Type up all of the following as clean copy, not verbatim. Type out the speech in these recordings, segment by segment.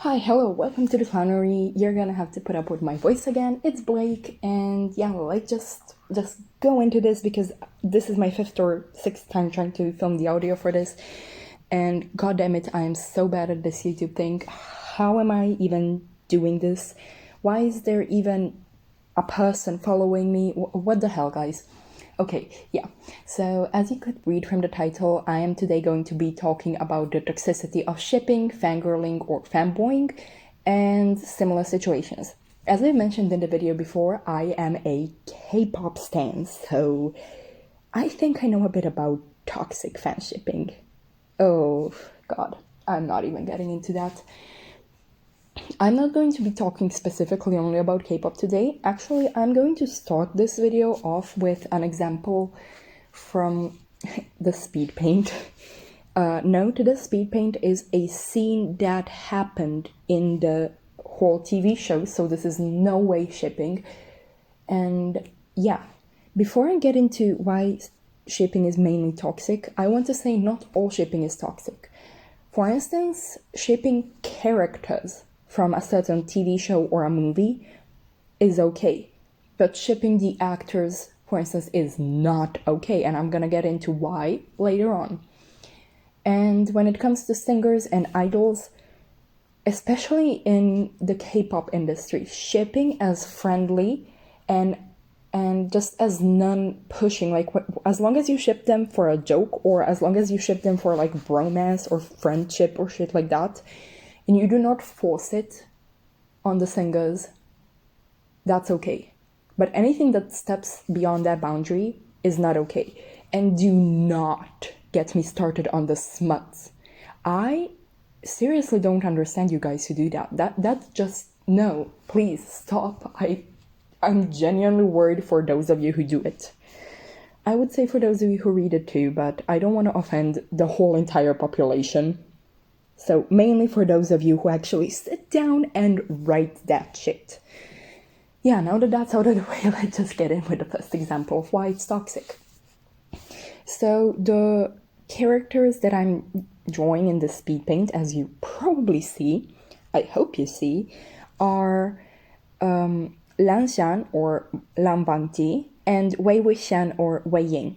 Hi, hello, welcome to the clownery. You're gonna have to put up with my voice again. It's Blake, and yeah, like just go into this because this is my fifth or sixth time trying to film the audio for this, and god damn it, I am so bad at this YouTube thing. How am I even doing this? Why is there even a person following me? What the hell, guys? Okay, yeah. So as you could read from the title, I am today going to be talking about the toxicity of shipping, fangirling, or fanboying, and similar situations. As I mentioned in the video before, I am a K-pop stan, so I think I know a bit about toxic fan shipping. Oh god, I'm not even getting into that. I'm not going to be talking specifically only about K-pop today. Actually, I'm going to start this video off with an example from the speed paint. Note, the speed paint is a scene that happened in the whole TV show, so this is no way shipping. And yeah, before I get into why shipping is mainly toxic, I want to say not all shipping is toxic. For instance, shipping characters from a certain TV show or a movie is okay, but shipping the actors, for instance, is not okay, and I'm gonna get into why later on. And when it comes to singers and idols, especially in the K-pop industry, shipping as friendly and just as non-pushing, like as long as you ship them for a joke, or as long as you ship them for like bromance or friendship or shit like that, and you do not force it on the singers, that's okay. But anything that steps beyond that boundary is not okay. And do not get me started on the smuts. I seriously don't understand you guys who do that. That's just, no, please stop. I'm genuinely worried for those of you who do it. I would say for those of you who read it too, but I don't want to offend the whole entire population. So mainly for those of you who actually sit down and write that shit. Yeah, now that that's out of the way, let's just get in with the first example of why it's toxic. So the characters that I'm drawing in the speed paint, as you probably see, I hope you see, are Lan Xian or Lan Bangji and Wei Wuxian or Wei Ying.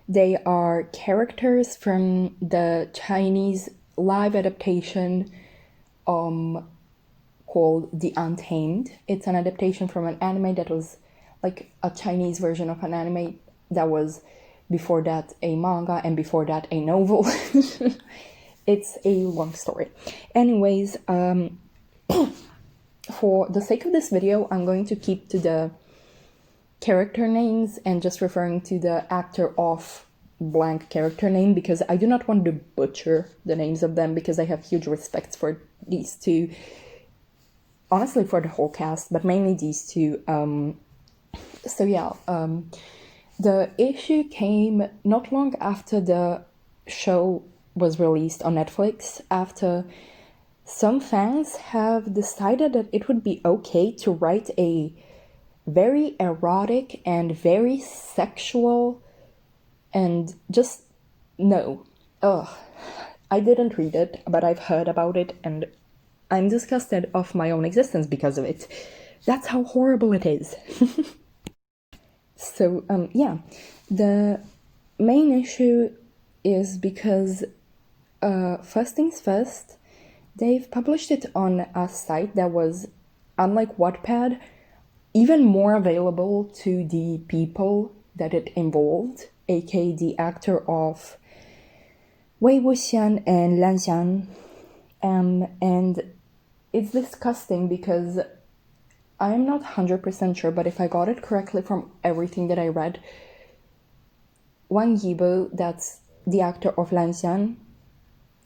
They are characters from the Chinese live adaptation called The Untamed. It's an adaptation from an anime that was like a Chinese version of an anime that was before that a manga and before that a novel. It's a long story. Anyways, for the sake of this video, I'm going to keep to the character names and just referring to the actor of blank character name, because I do not want to butcher the names of them, because I have huge respect for these two, honestly for the whole cast, but mainly these two. So yeah, the issue came not long after the show was released on Netflix, after some fans have decided that it would be okay to write a very erotic and very sexual and just, no. Ugh. I didn't read it, but I've heard about it, and I'm disgusted of my own existence because of it. That's how horrible it is. So, yeah. The main issue is because, first things first, they've published it on a site that was, unlike Wattpad, even more available to the people that it involved, aka the actor of Wei Wuxian and Lan Xian. And it's disgusting because I'm not 100% sure, but if I got it correctly from everything that I read, Wang Yibo, that's the actor of Lan Xian,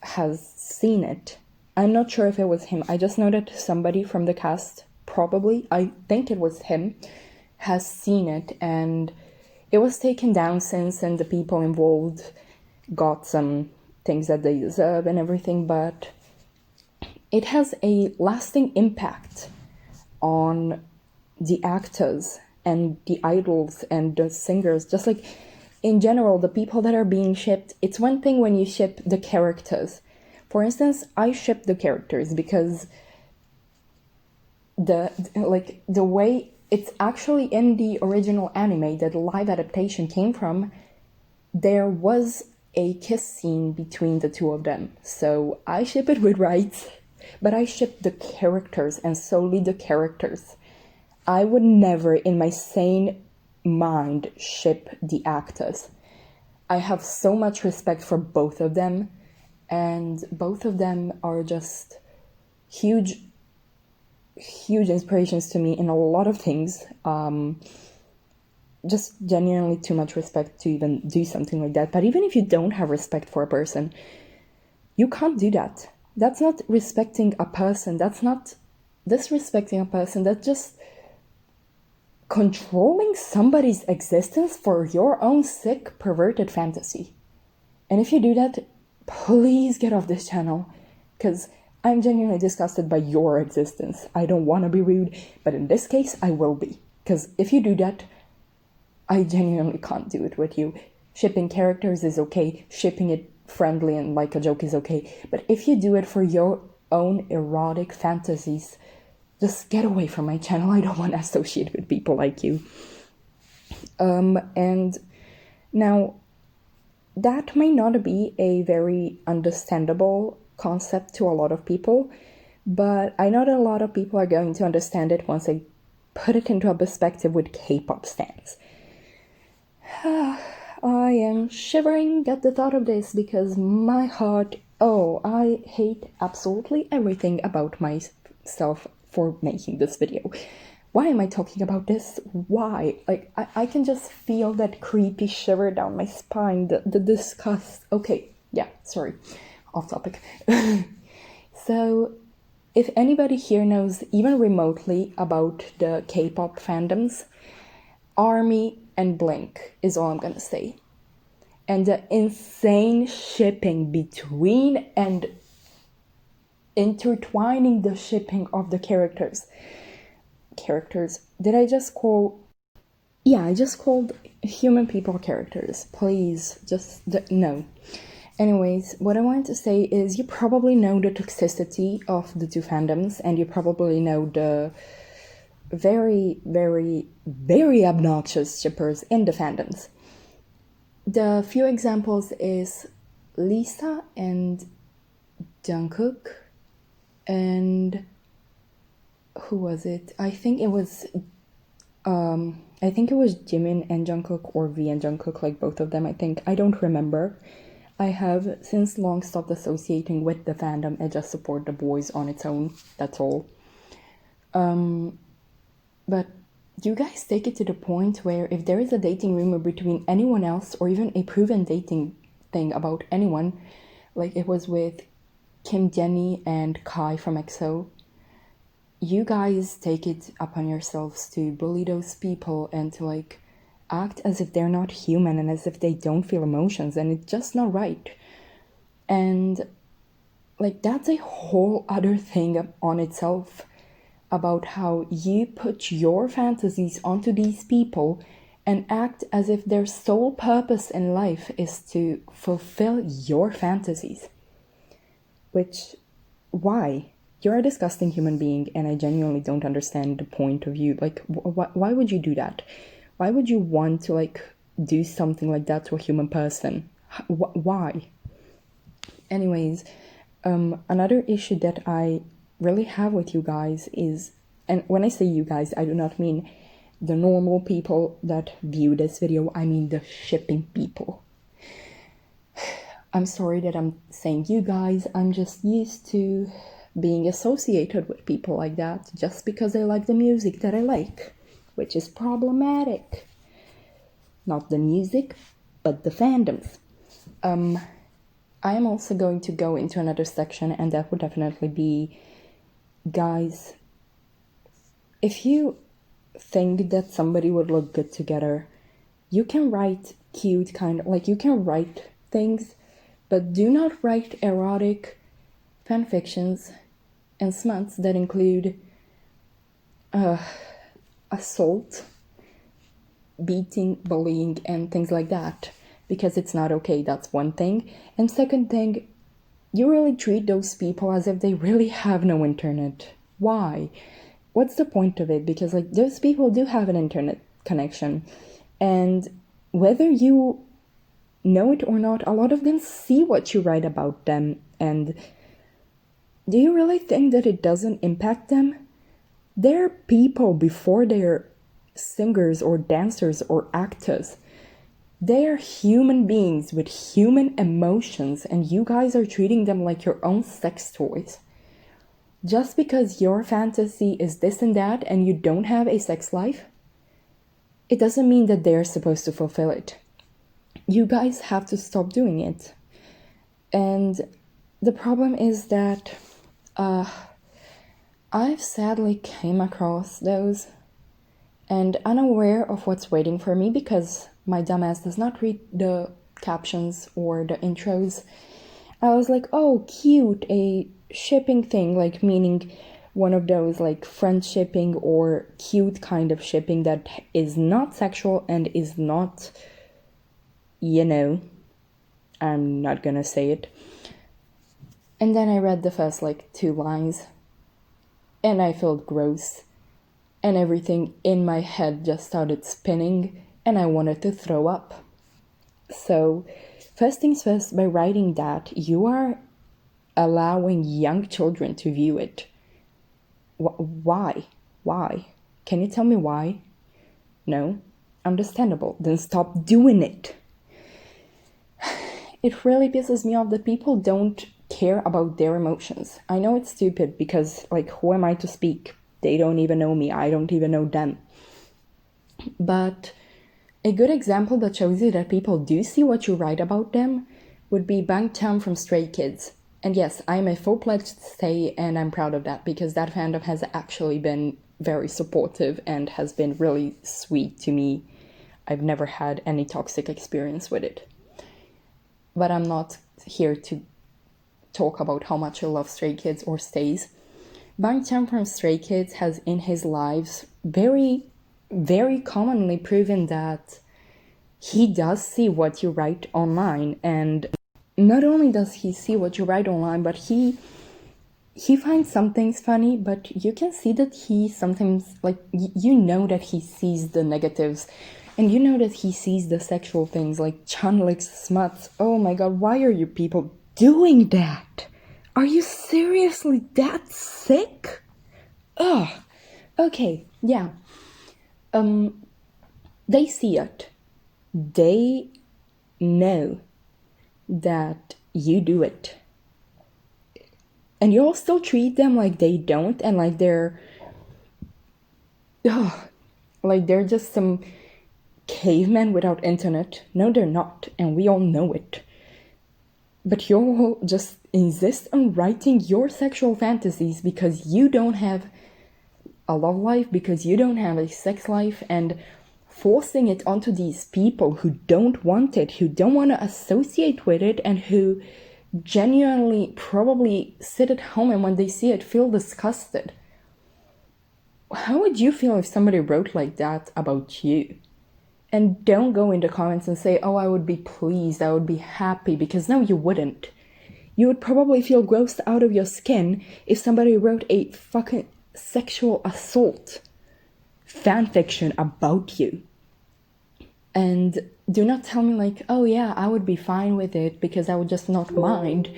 has seen it. I'm not sure if it was him. I just know that somebody from the cast, probably, I think it was him, has seen it, and it was taken down since, and the people involved got some things that they deserve and everything, but it has a lasting impact on the actors and the idols and the singers, just like in general, the people that are being shipped. It's one thing when you ship the characters, For instance, I ship the characters because the way it's actually in the original anime that the live adaptation came from, there was a kiss scene between the two of them. So I ship it with rights, but I ship the characters and solely the characters. I would never in my sane mind ship the actors. I have so much respect for both of them, and both of them are just huge inspirations to me in a lot of things. Just genuinely too much respect to even do something like that. But even if you don't have respect for a person, you can't do that. That's not respecting a person. That's not disrespecting a person. That's just controlling somebody's existence for your own sick, perverted fantasy. And if you do that, please get off this channel, because I'm genuinely disgusted by your existence. I don't want to be rude, but in this case, I will be. Because if you do that, I genuinely can't do it with you. Shipping characters is okay. Shipping it friendly and like a joke is okay. But if you do it for your own erotic fantasies, just get away from my channel. I don't want to associate with people like you. And now, that may not be a very understandable concept to a lot of people, but I know that a lot of people are going to understand it once I put it into a perspective with K-pop stans. I am shivering at the thought of this because my heart, I hate absolutely everything about myself for making this video. Why am I talking about this? Why? Like, I can just feel that creepy shiver down my spine, the disgust. Okay, yeah, sorry, off topic. So, if anybody here knows even remotely about the K-pop fandoms, ARMY and Blink is all I'm gonna say. And the insane shipping between and intertwining the shipping of the characters. Did I just call? Yeah, I just called human people characters. Please, no. Anyways, what I wanted to say is you probably know the toxicity of the two fandoms, and you probably know the very, very, very obnoxious shippers in the fandoms. The few examples is Lisa and Jungkook, and who was it? I think it was Jimin and Jungkook, or V and Jungkook, like both of them, I think. I don't remember. I have since long stopped associating with the fandom and just support the boys on its own. That's all. But you guys take it to the point where if there is a dating rumor between anyone else, or even a proven dating thing about anyone, like it was with Kim Jenny and Kai from EXO, you guys take it upon yourselves to bully those people and to like act as if they're not human and as if they don't feel emotions, and it's just not right. And like that's a whole other thing on itself, about how you put your fantasies onto these people and act as if their sole purpose in life is to fulfill your fantasies. Which, why? You're a disgusting human being, and I genuinely don't understand the point of you. Like, why would you do that? Why would you want to, like, do something like that to a human person? Why? Anyways, another issue that I really have with you guys is, and when I say you guys, I do not mean the normal people that view this video, I mean the shipping people. I'm sorry that I'm saying you guys, I'm just used to being associated with people like that just because I like the music that I like, which is problematic. Not the music, but the fandoms. I am also going to go into another section, and that would definitely be, guys, if you think that somebody would look good together, you can write cute you can write things, but do not write erotic fanfictions and smuts that include assault, beating, bullying, and things like that, because it's not okay. That's one thing. And second thing, you really treat those people as if they really have no internet. Why? What's the point of it? Because like those people do have an internet connection, and whether you know it or not, a lot of them see what you write about them. And do you really think that it doesn't impact them? They're people before they're singers or dancers or actors. They are human beings with human emotions, and you guys are treating them like your own sex toys. Just because your fantasy is this and that and you don't have a sex life, it doesn't mean that they're supposed to fulfill it. You guys have to stop doing it. And the problem is that I've sadly came across those, and unaware of what's waiting for me because my dumbass does not read the captions or the intros. I was like, oh, cute, a shipping thing, like meaning one of those like friend shipping or cute kind of shipping that is not sexual and is not, I'm not gonna say it. And then I read the first like 2 lines and I felt gross, and everything in my head just started spinning and I wanted to throw up. So first things first, by writing that, you are allowing young children to view it. Why? Can you tell me why? No? Understandable. Then stop doing it. It really pisses me off that people don't care about their emotions. I know it's stupid because, like, who am I to speak? They don't even know me. I don't even know them. But a good example that shows you that people do see what you write about them would be Bangtan from Stray Kids. And yes, I'm a full-fledged stay, and I'm proud of that because that fandom has actually been very supportive and has been really sweet to me. I've never had any toxic experience with it. But I'm not here to talk about how much I love Stray Kids or stays. Bangtan from Stray Kids has in his lives very, very commonly proven that he does see what you write online, and not only does he see what you write online, but he finds some things funny, but you can see that he sometimes, like, you know that he sees the negatives, and you know that he sees the sexual things, like Chunlik's smuts. Oh my god, why are you people doing that? Are you seriously that sick? Ugh. Okay, yeah. They see it. They know that you do it. And you'll still treat them like they don't, and like they're just some cavemen without internet. No, they're not, and we all know it. But you'll just insist on writing your sexual fantasies because you don't have a love life, because you don't have a sex life, and forcing it onto these people who don't want it, who don't want to associate with it, and who genuinely probably sit at home and when they see it feel disgusted. How would you feel if somebody wrote like that about you? And don't go in the comments and say, oh, I would be pleased, I would be happy, because no, you wouldn't. You would probably feel grossed out of your skin if somebody wrote a fucking sexual assault fanfiction about you. And do not tell me like, oh yeah, I would be fine with it because I would just not mind.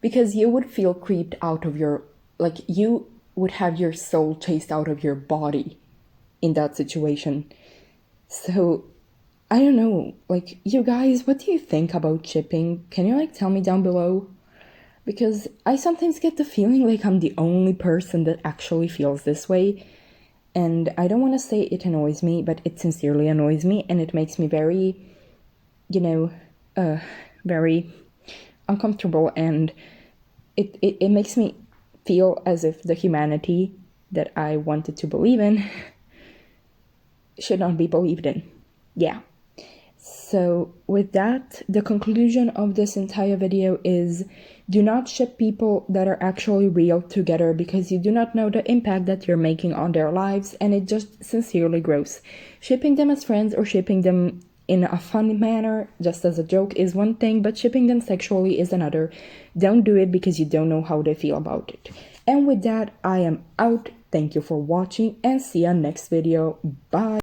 Because you would feel creeped out of your, like, you would have your soul chased out of your body in that situation. So, I don't know, like, you guys, what do you think about shipping? Can you, like, tell me down below? Because I sometimes get the feeling like I'm the only person that actually feels this way. And I don't want to say it annoys me, but it sincerely annoys me, and it makes me very, very uncomfortable, and it makes me feel as if the humanity that I wanted to believe in should not be believed in. Yeah. So with that, the conclusion of this entire video is, do not ship people that are actually real together because you do not know the impact that you're making on their lives, and it just sincerely gross. Shipping them as friends or shipping them in a funny manner, just as a joke, is one thing, but shipping them sexually is another. Don't do it because you don't know how they feel about it. And with that, I am out. Thank you for watching and see you next video. Bye.